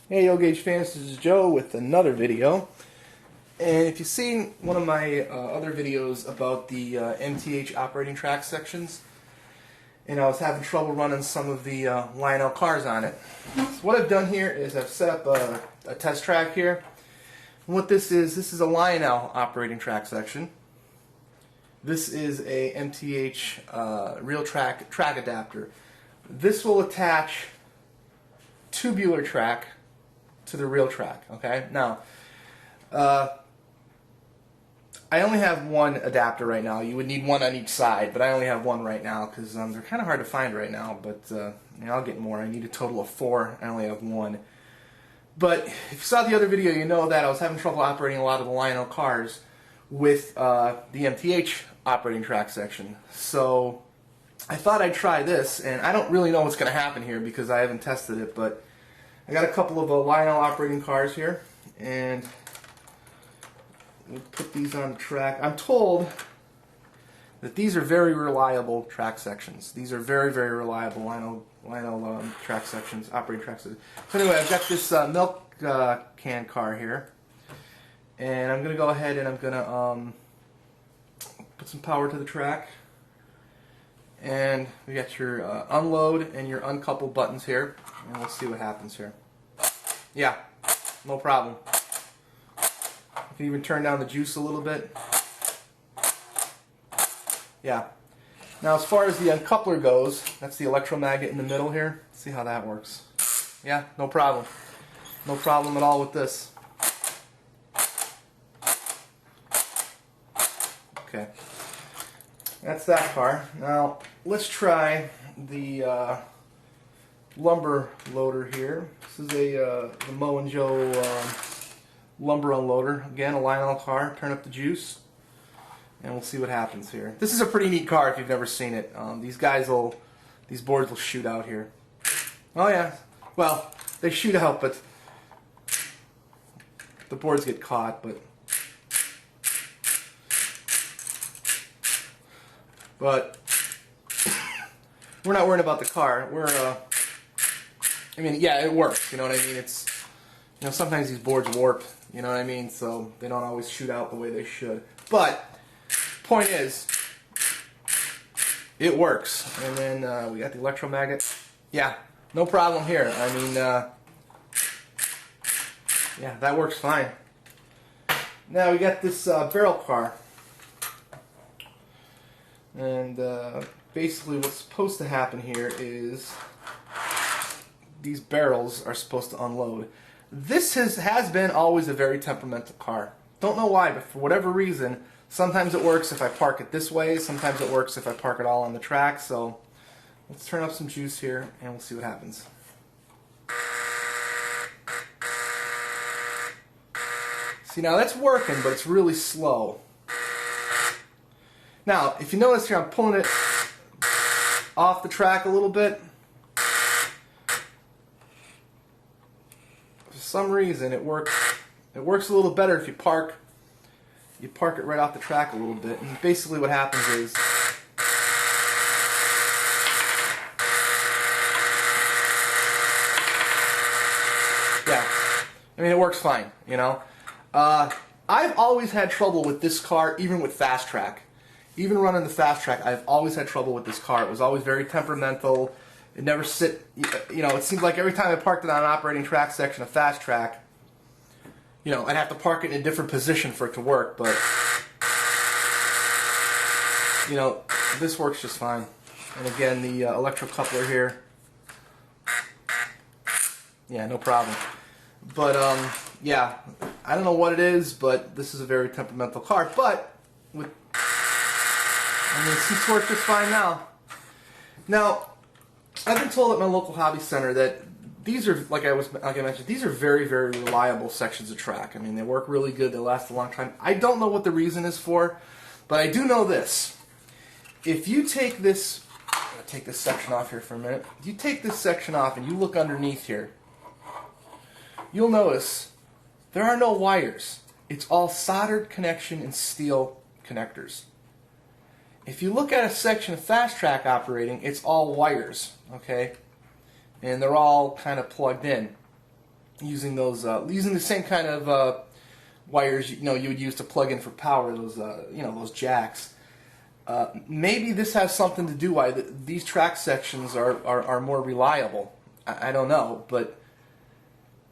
Hey Yo Gauge fans, this is Joe with another video. And if you've seen one of my other videos about the MTH operating track sections, and I was having trouble running some of the Lionel cars on it. So what I've done here is I've set up a test track here. And what this is a Lionel operating track section. This is a MTH real track adapter. This will attach tubular track to the real track. Okay, now I only have one adapter right now. You would need one on each side, but I only have one right now because they're kind of hard to find right now. But I'll get more. I need a total of 4. I only have one. But if you saw the other video, you know that I was having trouble operating a lot of the Lionel cars with the MTH operating track section. So I thought I'd try this, and I don't really know what's going to happen here because I haven't tested it, but I got a couple of Lionel operating cars here, and we'll put these on the track. I'm told that these are very reliable track sections. These are very, very reliable Lionel track sections, operating track sections. So anyway, I've got this milk can car here, and I'm going to go ahead and I'm going to put some power to the track. And we got your unload and your uncouple buttons here, and we'll see what happens here. Yeah, no problem. You can even turn down the juice a little bit. Yeah. Now as far as the uncoupler goes, that's the electromagnet in the middle here. Let's see how that works. Yeah, no problem. No problem at all with this. Okay. That's that car. Now let's try the lumber loader here. This is the Mo and Joe lumber unloader. Again, a Lionel car. Turn up the juice, and we'll see what happens here. This is a pretty neat car if you've never seen it. These boards will shoot out here. Oh yeah. Well, they shoot out, but the boards get caught. But we're not worried about the car. I mean, yeah, it works. You know what I mean? It's, sometimes these boards warp. You know what I mean? So they don't always shoot out the way they should. But point is, it works. And then we got the electromagnet. Yeah, no problem here. I mean, yeah, that works fine. Now we got this barrel car. And basically what's supposed to happen here is these barrels are supposed to unload. This has been always a very temperamental car. Don't know why, but for whatever reason, sometimes it works if I park it this way, sometimes it works if I park it all on the track. So let's turn up some juice here and we'll see what happens. See, now that's working, but it's really slow. Now, if you notice here, I'm pulling it off the track a little bit. For some reason, it works a little better if you park it right off the track a little bit. And basically what happens is, yeah, I mean, it works fine, I've always had trouble with this car, even with fast track. Even running the fast track, I've always had trouble with this car. It was always very temperamental. It never it seems like every time I parked it on an operating track section of fast track, I'd have to park it in a different position for it to work, but, this works just fine. And again, the electrocoupler here, yeah, no problem. But, yeah, I don't know what it is, but this is a very temperamental car, but with it seems to work just fine now. Now, I've been told at my local hobby center that these are, like I mentioned, these are very, very reliable sections of track. I mean, they work really good. They last a long time. I don't know what the reason is for, but I do know this. If you take this, I'm going to take this section off here for a minute. If you take this section off and you look underneath here, you'll notice there are no wires. It's all soldered connection and steel connectors. If you look at a section of fast track operating, it's all wires, okay? And they're all kind of plugged in. using those, using the same kind of wires you would use to plug in for power, those those jacks. Maybe this has something to do why these track sections are more reliable. I don't know, but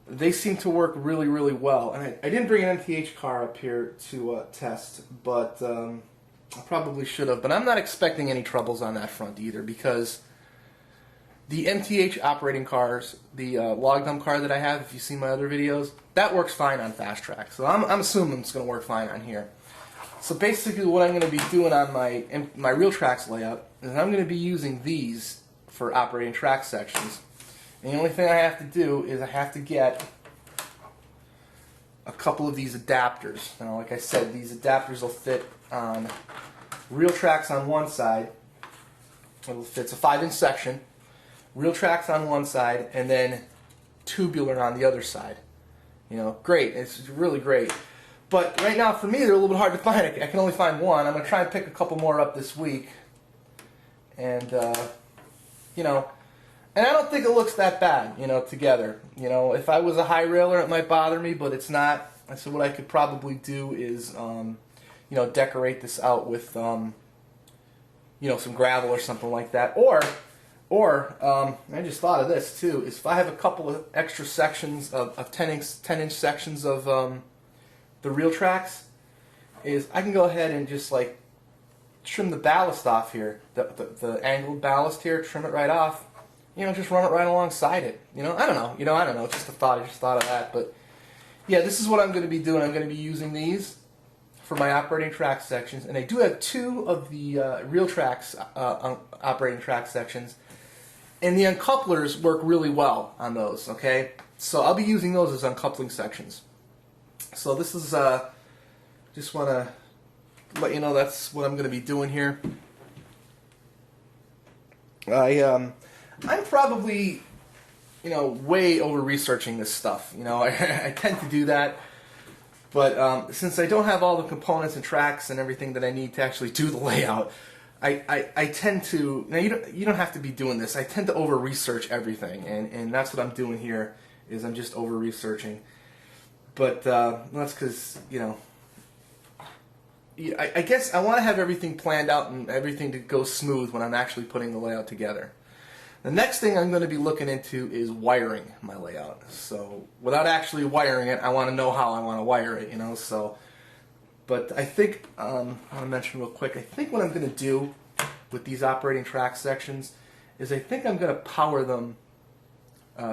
they seem to work really, really well. And I didn't bring an MTH car up here to test, but I probably should have. But I'm not expecting any troubles on that front either, because the MTH operating cars, the log dump car that I have, if you've seen my other videos, that works fine on Fast Track. So I'm assuming it's going to work fine on here. So basically what I'm going to be doing on my Real Tracks layout is I'm going to be using these for operating track sections. And the only thing I have to do is I have to get a couple of these adapters. Now, like I said, these adapters will fit on Real Tracks on one side. It's a 5-inch section. Real Tracks on one side, and then tubular on the other side. Great. It's really great. But right now, for me, they're a little bit hard to find. I can only find one. I'm going to try and pick a couple more up this week. And, and I don't think it looks that bad, together. If I was a high railer, it might bother me, but it's not. So what I could probably do is, decorate this out with, some gravel or something like that. Or I just thought of this too, is if I have a couple of extra sections of 10-inch sections of the Real Tracks, is I can go ahead and just like trim the ballast off here, the angled ballast here, trim it right off. Just run it right alongside it. I don't know. It's just a thought. I just thought of that. But yeah, this is what I'm going to be doing. I'm going to be using these for my operating track sections, and I do have 2 of the Real Tracks operating track sections, and the uncouplers work really well on those. Okay, so I'll be using those as uncoupling sections. So this is just want to let you know that's what I'm going to be doing here. I'm probably, way over researching this stuff. I tend to do that. But since I don't have all the components and tracks and everything that I need to actually do the layout, I tend to, now you don't have to be doing this, I tend to over research everything, and that's what I'm doing here, is I'm just over researching. But that's because, I guess I want to have everything planned out and everything to go smooth when I'm actually putting the layout together. The next thing I'm going to be looking into is wiring my layout. So without actually wiring it, I want to know how I want to wire it, so. But I think, I want to mention real quick, I think what I'm going to do with these operating track sections is I think I'm going to power them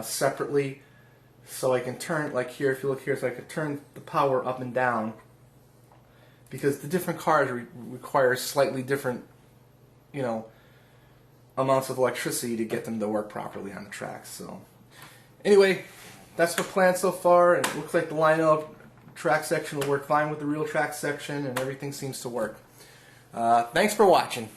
separately, so I can turn, like here, if you look here, so I can turn the power up and down, because the different cars require slightly different, amounts of electricity to get them to work properly on the tracks. So anyway, that's the plan so far, and it looks like the line-up track section will work fine with the Real Track section, and everything seems to work. Thanks for watching.